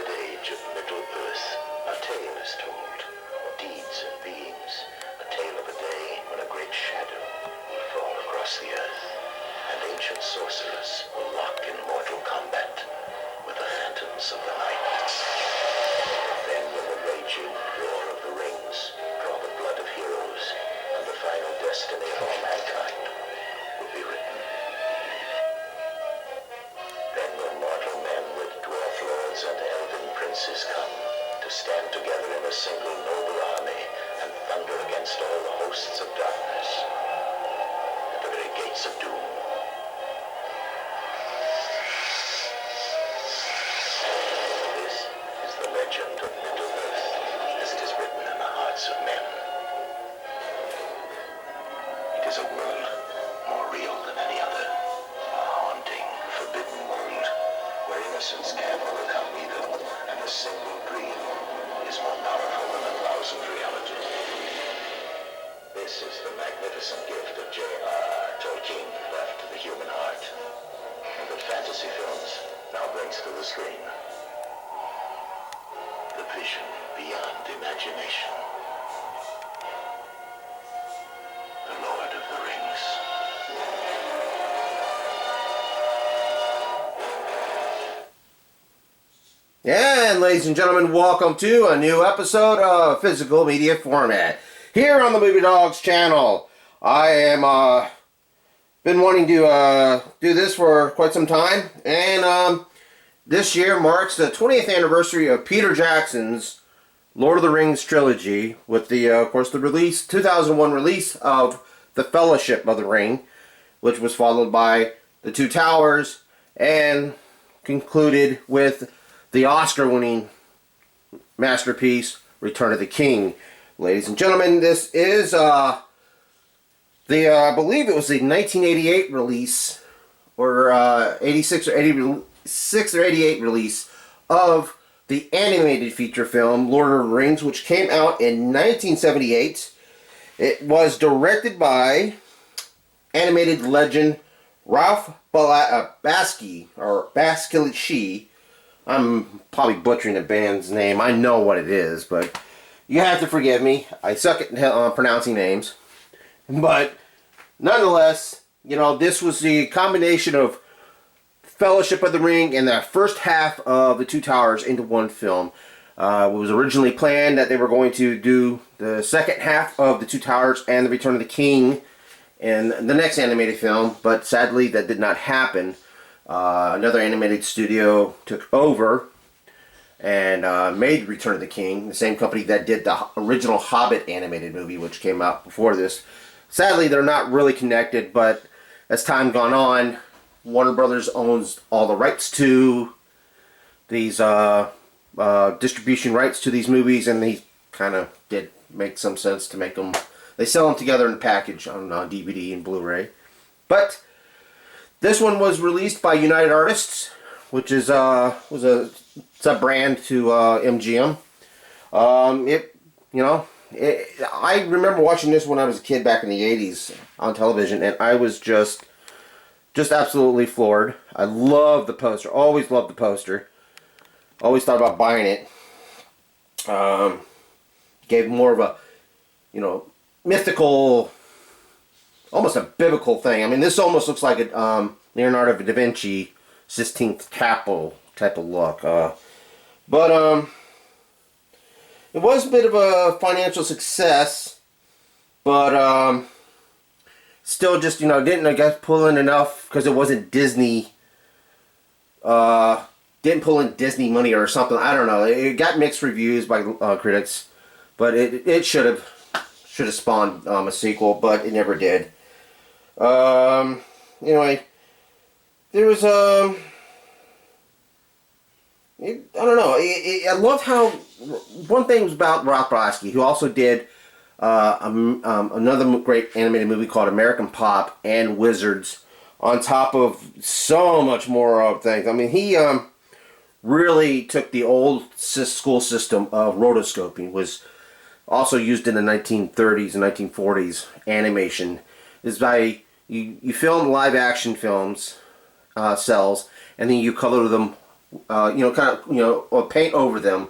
sacred age of Middle-earth, a tale is told of deeds and beings, a tale of a day when a great shadow will fall across the earth, and ancient sorcerers will lock in mortal combat with the phantoms of the night. Then will the raging war of the rings draw the blood of heroes, and the final destiny of all mankind will be written. Then will mortal men with dwarf lords and elven princes come to stand together in a single noble army and thunder against all the hosts of darkness at the very gates of doom. This is the legend of Middle-earth as it is written in the hearts of men. It is a world more real than any other, a haunting, forbidden world where innocence can't overcome evil, and a single dream is more powerful than 1,000 realities. This is the magnificent gift of J.R.R. Tolkien left to the human heart, and that fantasy films now brings to the screen. The vision beyond imagination. The Lord of the Rings. And ladies and gentlemen, welcome to a new episode of Physical Media Format here on the Movie Dawgs channel. I am been wanting to do this for quite some time, and this year marks the 20th anniversary of Peter Jackson's Lord of the Rings trilogy, with the of course the 2001 release of The Fellowship of the Ring, which was followed by The Two Towers and concluded with the Oscar-winning masterpiece, Return of the King. Ladies and gentlemen, this is I believe it was the 1988 release, or 86 or 86 or 88 release of the animated feature film Lord of the Rings, which came out in 1978. It was directed by animated legend Ralph Bakshi, or Bakshi. I'm probably butchering the band's name. I know what it is, but you have to forgive me. I suck at pronouncing names. But nonetheless, you know, this was the combination of Fellowship of the Ring and the first half of The Two Towers into one film. It was originally planned that they were going to do the second half of The Two Towers and The Return of the King in the next animated film, but sadly that did not happen. Another animated studio took over and made Return of the King, the same company that did the original Hobbit animated movie, which came out before this. Sadly, they're not really connected, but as time gone on, Warner Brothers owns all the rights to these distribution rights to these movies, and they kind of did make some sense to make them. They sell them together in a package on DVD and Blu-ray. But this one was released by United Artists, which is was a sub-brand to MGM. I remember watching this when I was a kid back in the 80s on television, and I was just absolutely floored. I love the poster. Always loved the poster. Always thought about buying it. Gave more of a, mythical, almost a biblical thing. I mean, this almost looks like a Leonardo da Vinci Sistine Chapel type of look. But it was a bit of a financial success, but still just, didn't, I guess, pull in enough because it wasn't Disney. Didn't pull in Disney money or something. I don't know. It got mixed reviews by critics, but it should have spawned a sequel, but it never did. Anyway, there was I don't know. I love how one thing was about Ralph Bakshi, who also did another great animated movie called American Pop and Wizards, on top of so much more of things. I mean, he really took the old school system of rotoscoping, was also used in the 1930s and 1940s animation. Is by you film live action films, cells, and then you color them kind of, or paint over them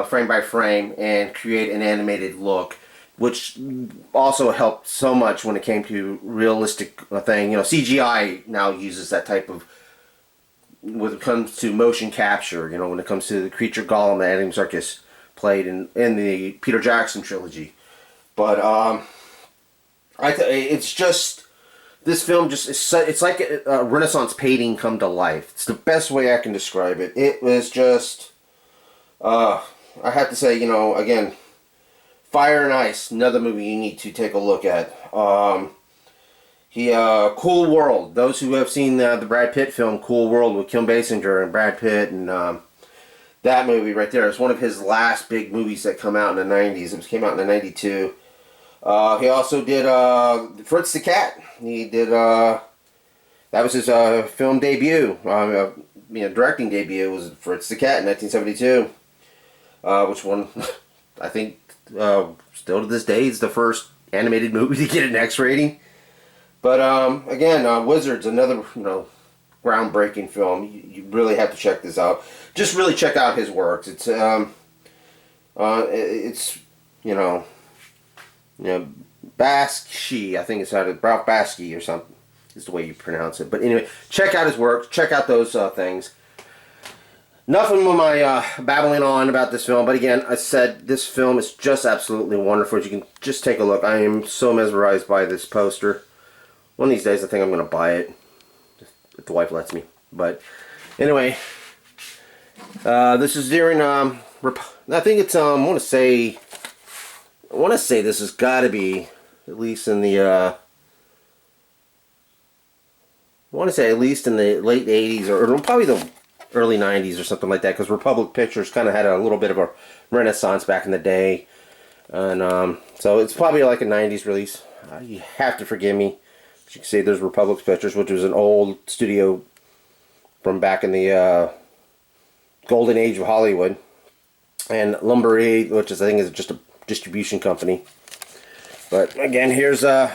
frame by frame and create an animated look, which also helped so much when it came to realistic thing. CGI now uses that type of, when it comes to motion capture, when it comes to the creature Golem that Adam Serkis played in the Peter Jackson trilogy. But it's just, this film just it's like a Renaissance painting come to life. It's the best way I can describe it. It was just, I have to say, again, Fire and Ice, another movie you need to take a look at. Cool World. Those who have seen the Brad Pitt film Cool World with Kim Basinger and Brad Pitt, and that movie right there is one of his last big movies that come out in the 90s. It came out in the 92. He also did Fritz the Cat. He did, that was his film debut. Directing debut was Fritz the Cat in 1972. Which one, I think, still to this day is the first animated movie to get an X rating. But again, Wizards, another groundbreaking film. You really have to check this out. Just really check out his works. It's Bakshi, I think it's how to Bakshi or something is the way you pronounce it. But anyway, check out his work. Check out those things. Enough of my babbling on about this film. But again, I said this film is just absolutely wonderful. You can just take a look. I am so mesmerized by this poster. One of these days, I think I'm going to buy it if the wife lets me. But anyway, this is during I think it's I want to say this has got to be at least in the I want to say at least in the late 80s or probably the early 90s or something like that, because Republic Pictures kind of had a little bit of a renaissance back in the day, and so it's probably like a 90s release. You have to forgive me. As you can see, there's Republic Pictures, which was an old studio from back in the golden age of Hollywood, and Lumbery, which is, I think, is just a distribution company. But again, here's the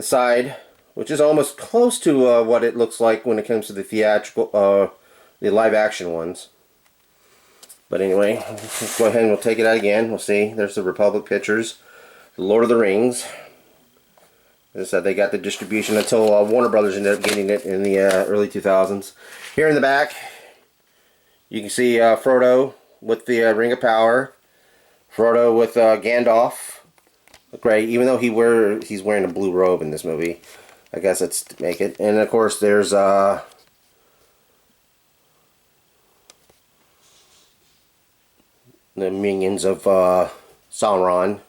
side, which is almost close to what it looks like when it comes to the theatrical, the live action ones. But anyway, let's go ahead and we'll take it out again. We'll see. There's the Republic Pictures, the Lord of the Rings. As I said, they got the distribution until Warner Brothers ended up getting it in the early 2000s. Here in the back, you can see Frodo with the Ring of Power. Frodo with Gandalf. Great, even though he's wearing a blue robe in this movie. I guess that's to make it. And of course, there's the minions of Sauron,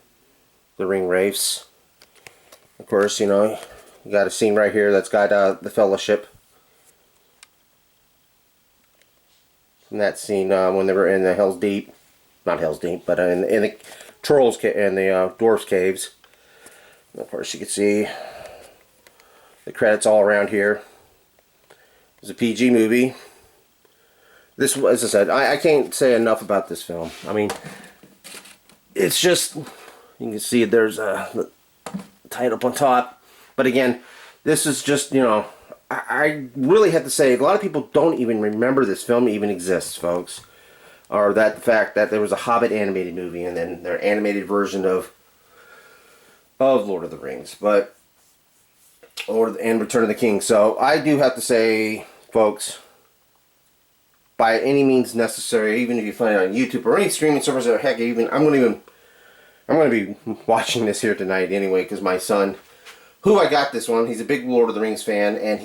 the Ring Wraiths. Of course, you got a scene right here that's got the Fellowship. And that scene when they were in the Hell's Deep, not Hell's Deep, but in the Trolls and the Dwarves Caves. And of course, you can see the credits all around here. It's a PG movie. This, as I said, I can't say enough about this film. I mean, it's just, you can see there's the title up on top. But again, this is just, I really have to say, a lot of people don't even remember this film even exists, folks. Or that the fact that there was a Hobbit animated movie and then their animated version of Lord of the Rings. But and Return of the King. So I do have to say, folks, by any means necessary, even if you find it on YouTube or any streaming service, or heck, even I'm going to be watching this here tonight anyway, because my son, who I got this one, he's a big Lord of the Rings fan, and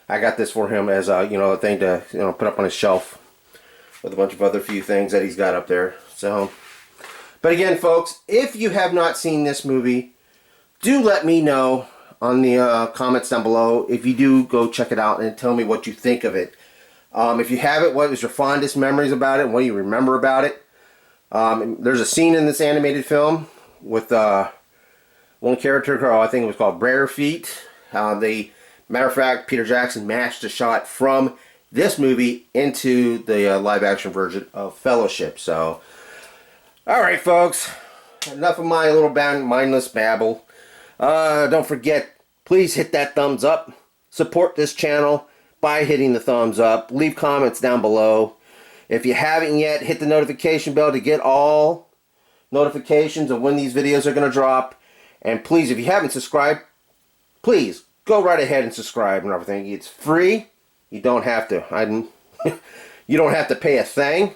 I got this for him as a thing to put up on his shelf with a bunch of other few things that he's got up there. So, but again, folks, if you have not seen this movie, do let me know on the comments down below. If you do, go check it out and tell me what you think of it. If you have it, what is your fondest memories about it? And what do you remember about it? There's a scene in this animated film with one character, I think it was called Rare Feet. Matter of fact, Peter Jackson matched a shot from this movie into the live action version of Fellowship. So, alright folks, enough of my little mindless babble. Don't forget, please hit that thumbs up, support this channel by hitting the thumbs up. Leave comments down below. If you haven't yet, hit the notification bell to get all notifications of when these videos are going to drop. And please, if you haven't subscribed, please go right ahead and subscribe and everything. It's free. You don't have to. You don't have to pay a thing.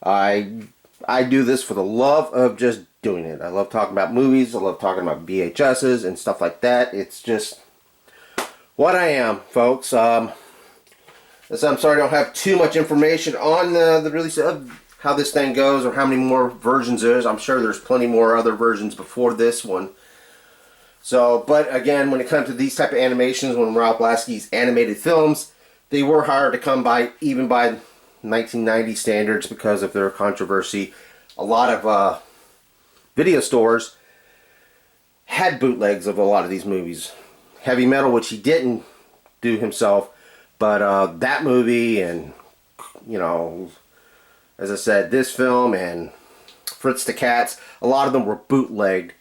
I do this for the love of just doing it. I love talking about movies. I love talking about VHSs and stuff like that. It's just what I am, folks. I'm sorry I don't have too much information on the release of how this thing goes or how many more versions there is. I'm sure there's plenty more other versions before this one. So, but again, when it comes to these type of animations, when Ralph Lasky's animated films, they were hard to come by, even by 1990 standards, because of their controversy. A lot of video stores had bootlegs of a lot of these movies. Heavy Metal, which he didn't do himself, but that movie, and you know, as I said, this film and Fritz the Cats, a lot of them were bootlegged,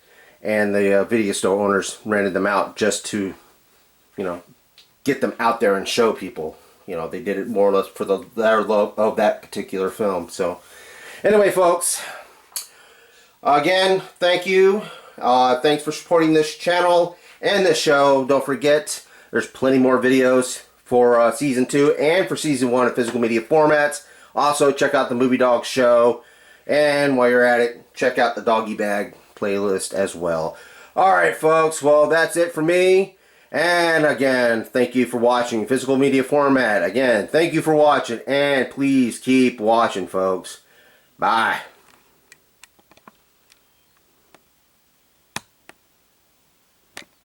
and the video store owners rented them out just to, you know, get them out there and show people. You know, they did it more or less for their love of that particular film. So, anyway, folks, again, thank you. Thanks for supporting this channel and this show. Don't forget, there's plenty more videos for Season 2 and for Season 1 of physical media formats. Also, check out the Movie Dawgs show. And while you're at it, check out the Doggy Bag playlist as well. Alright, folks, well, that's it for me. And again, thank you for watching Physical Media Format. Again, thank you for watching, and please keep watching, folks. Bye.